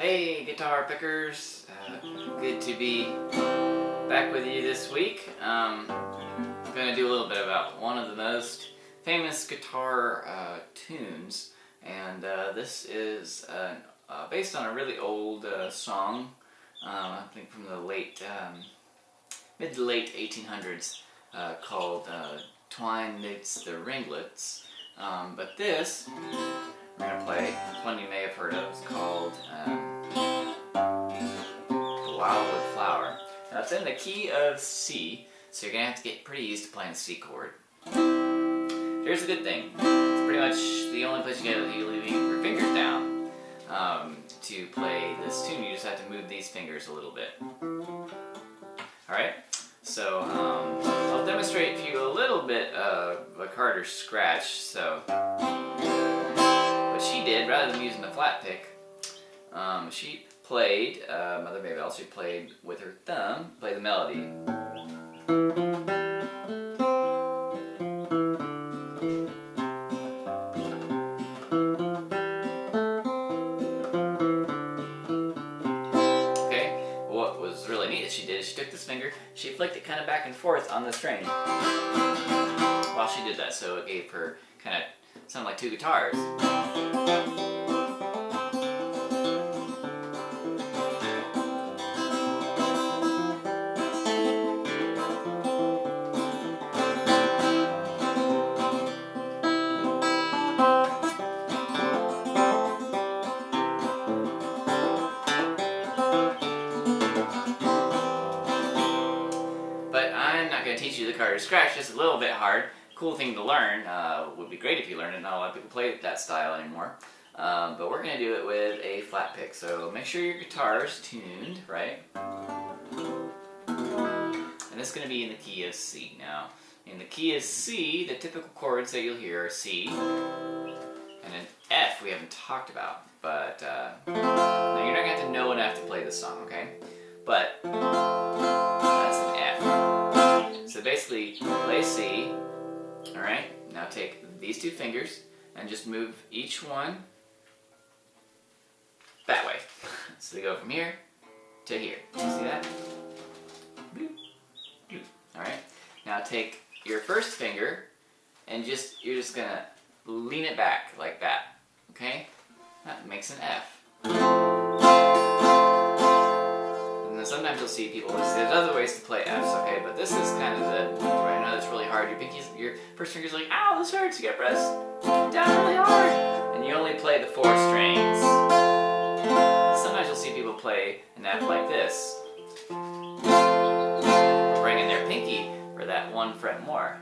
Hey guitar pickers, good to be back with you this week. I'm going to do a little bit about one of the most famous guitar tunes, and this is based on a really old song, I think from the mid to late 1800s, called Twine Knits the Ringlets, but this we're going to play one you may have heard of. It's called the Wildwood Flower. Now it's in the key of C, so you're going to have to get pretty used to playing the C chord. Here's the good thing. It's pretty much the only place you get to leave your fingers down to play this tune. You just have to move these fingers a little bit. Alright, so I'll demonstrate for you a little bit of a Carter scratch. So what she did, rather than using the flat pick, she played, Mother Maybelle, she played with her thumb, played the melody. Okay, what was really neat that she did is she took this finger, she flicked it kind of back and forth on the string while she did that, so it gave her kind of sounded like two guitars. But I'm not going to teach you the Carter scratch, just a little bit hard. Cool thing to learn, would be great if you learned it. Not a lot of people play that style anymore. But we're going to do it with a flat pick. So make sure your guitar is tuned, right? And it's going to be in the key of C. Now, in the key of C, the typical chords that you'll hear are C, and an F we haven't talked about. But now you're not going to have to know enough to play this song, okay? But that's an F. So basically, play C. Alright, now take these two fingers and just move each one that way. So they go from here to here. You see that? Alright, now take your first finger and you're just gonna lean it back like that. Okay? That makes an F. Sometimes you'll see people, there's other ways to play Fs, okay, but this is kind of I know that's really hard. Your first finger's like, ow, this hurts. You gotta press down really hard. And you only play the 4 strings. Sometimes you'll see people play an F like this, bringing their pinky for that 1 fret more.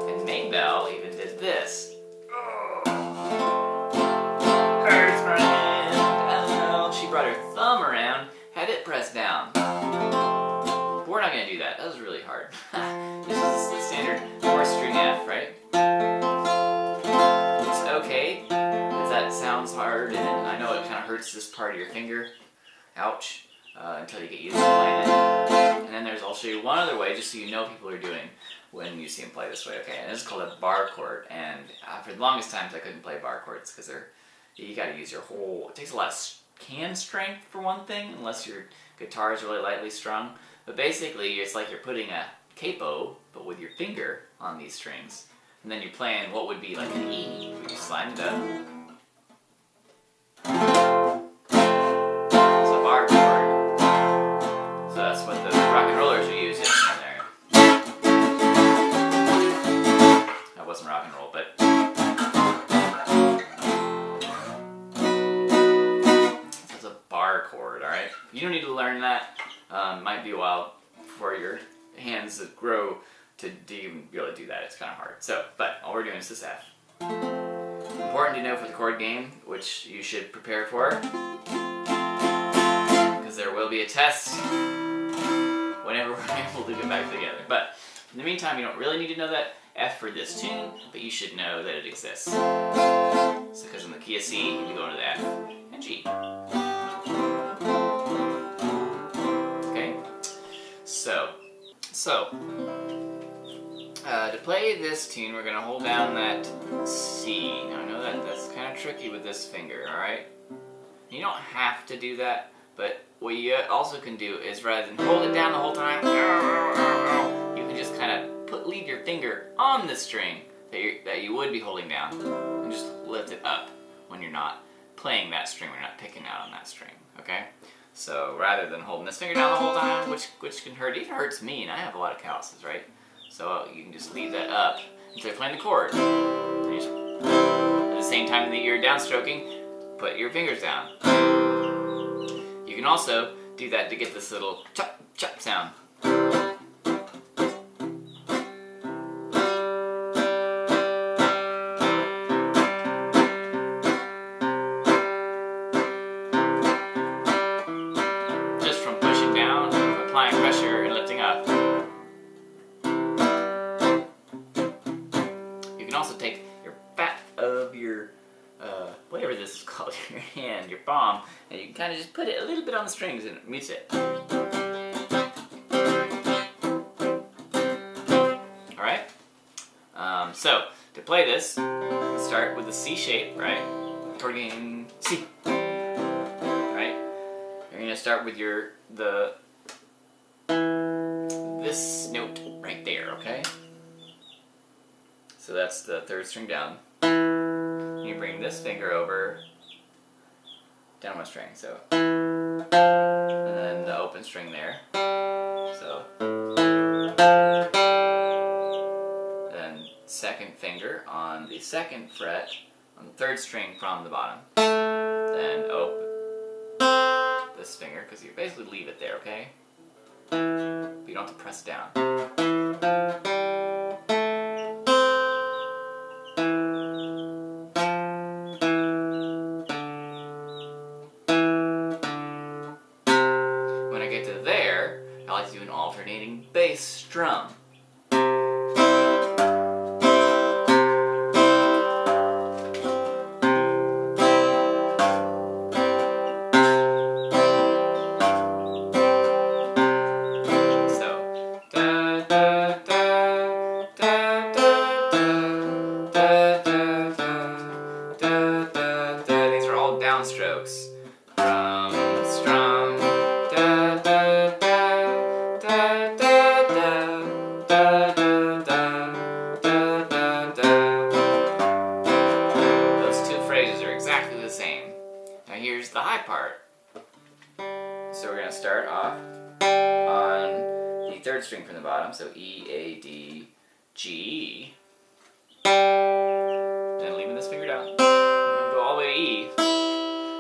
And Maybelle even did this. Brought her thumb around, had it pressed down. But we're not going to do that. That was really hard. This is the standard 4-string F, right? It's okay if that sounds hard, and I know it kind of hurts this part of your finger. Ouch. Until you get used to playing it. And then I'll show you one other way, just so you know people are doing when you see them play this way. Okay, and this is called a bar chord. And for the longest times I couldn't play bar chords because you got to use your whole. It takes a lot of hand strength for one thing, unless your guitar is really lightly strung. But basically, it's like you're putting a capo, but with your finger on these strings. And then you're playing what would be like an E. You just slide it up. It's a bar chord. So that's what the rock and rollers are using in there. That wasn't rock and roll, but chord, alright? You don't need to learn that. Might be a while for your hands to grow to even be able to do that. It's kind of hard. So, but all we're doing is this F. Important to know for the chord game, which you should prepare for, because there will be a test whenever we're able to get back together. But in the meantime, you don't really need to know that F for this tune, but you should know that it exists. So, because in the key of C, you need to go into the F and G. So To play this tune, we're going to hold down that C. Now I know that's kind of tricky with this finger, alright? You don't have to do that, but what you also can do is rather than hold it down the whole time, you can just kind of leave your finger on the string that you would be holding down and just lift it up when you're not playing that string, when you're not picking out on that string, okay? So rather than holding this finger down the whole time, which can hurt, it even hurts me, and I have a lot of calluses, right? So you can just leave that up until you're playing the chord. And you just, at the same time that you're downstroking, put your fingers down. You can also do that to get this little chop, chop sound. Just from pushing down, applying pressure, and lifting up. You can also take your back of your whatever this is called, your hand, your palm, and you can kind of just put it a little bit on the strings and it mutes it. Alright? So, to play this, let's start with the C shape, right? Accordion C. Right? You're going to start with this note right there, okay? So that's the third string down. You bring this finger over, down one string, so, and then the open string there, so, then second finger on the second fret, on the third string from the bottom, then open this finger, because you basically leave it there, okay? But you don't have to press down. When I get to there, I like to do an alternating bass strum. These are all downstrokes from strum. Those two phrases are exactly the same. Now here's the high part. So we're going to start off on the third string from the bottom, so E, A, D, G. Then leaving this finger down. Go all the way to E.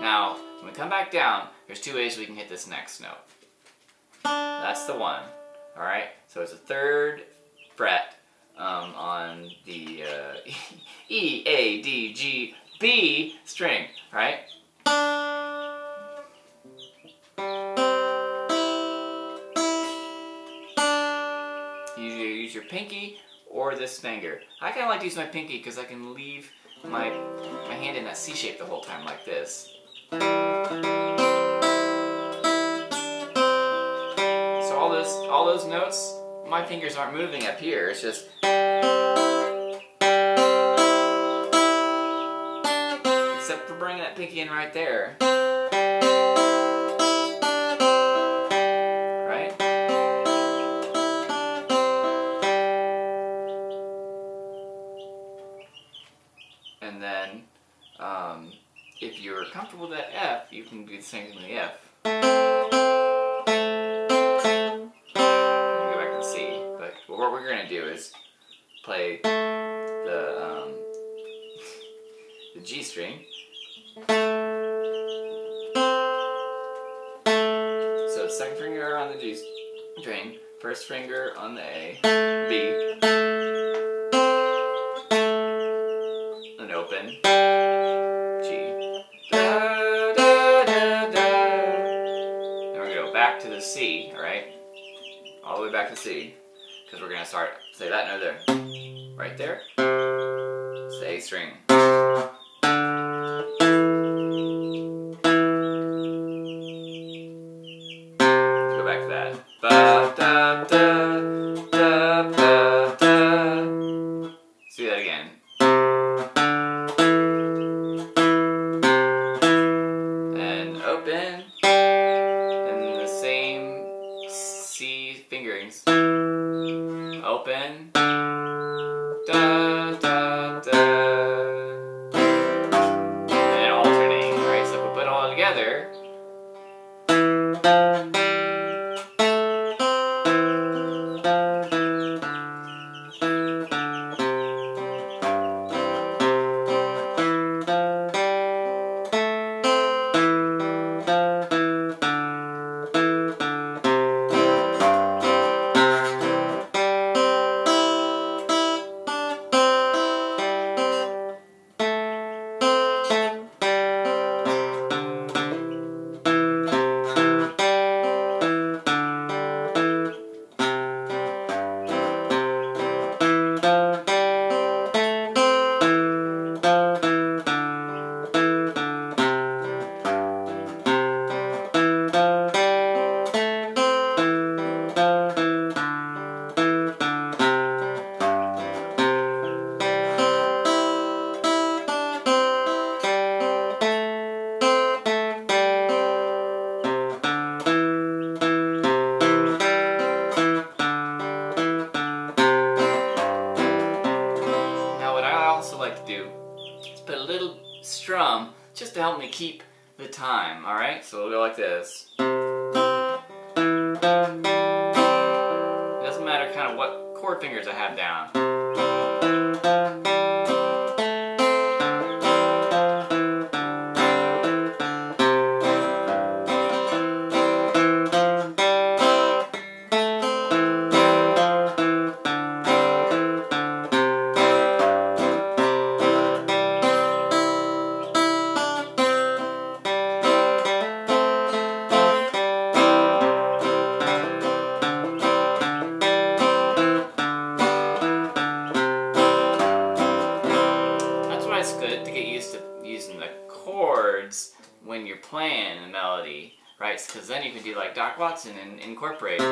Now, when we come back down, there's two ways we can hit this next note. That's the one. Alright? So it's a third fret on the E, A, D, G, B string. Alright? You use your pinky or this finger. I kind of like to use my pinky because I can leave my hand in that C shape the whole time like this. So all those notes, my fingers aren't moving up here. It's just except for bringing that pinky in right there. Right? And then if you're comfortable with that F, you can do the same thing with the F. What we're going to do is play the G string. So second finger on the G string, first finger on the A, B, and open, G. Da, da, da, da. And we're going to go back to the C, alright? All the way back to C. Because we're going to start, say that note there, right there, it's the A string. Let's go back to that. Ba, da, da, da, ba, da. Let's do that again. And open. And the same C fingerings. Open. Da, da, da. And alternating, right? So if we put it all together. Like to do is put a little strum just to help me keep the time, alright? So we'll go like this. It doesn't matter kind of what chord fingers I have down. It's good to get used to using the chords when you're playing the melody, right? Because then you can do like Doc Watson and incorporate.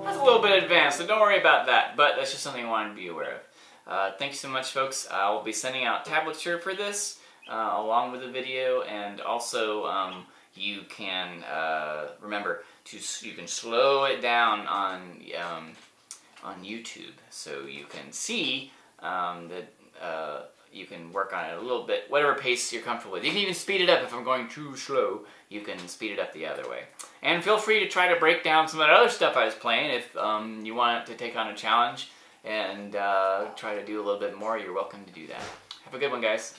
A little bit advanced, so don't worry about that, but that's just something I wanted to be aware of. Thanks so much, folks. I'll be sending out tablature for this along with the video, and also you can remember you can slow it down on YouTube, so you can see that you can work on it a little bit, whatever pace you're comfortable with. You can even speed it up if I'm going too slow. You can speed it up the other way. And feel free to try to break down some of that other stuff I was playing. If you want to take on a challenge and try to do a little bit more, you're welcome to do that. Have a good one, guys.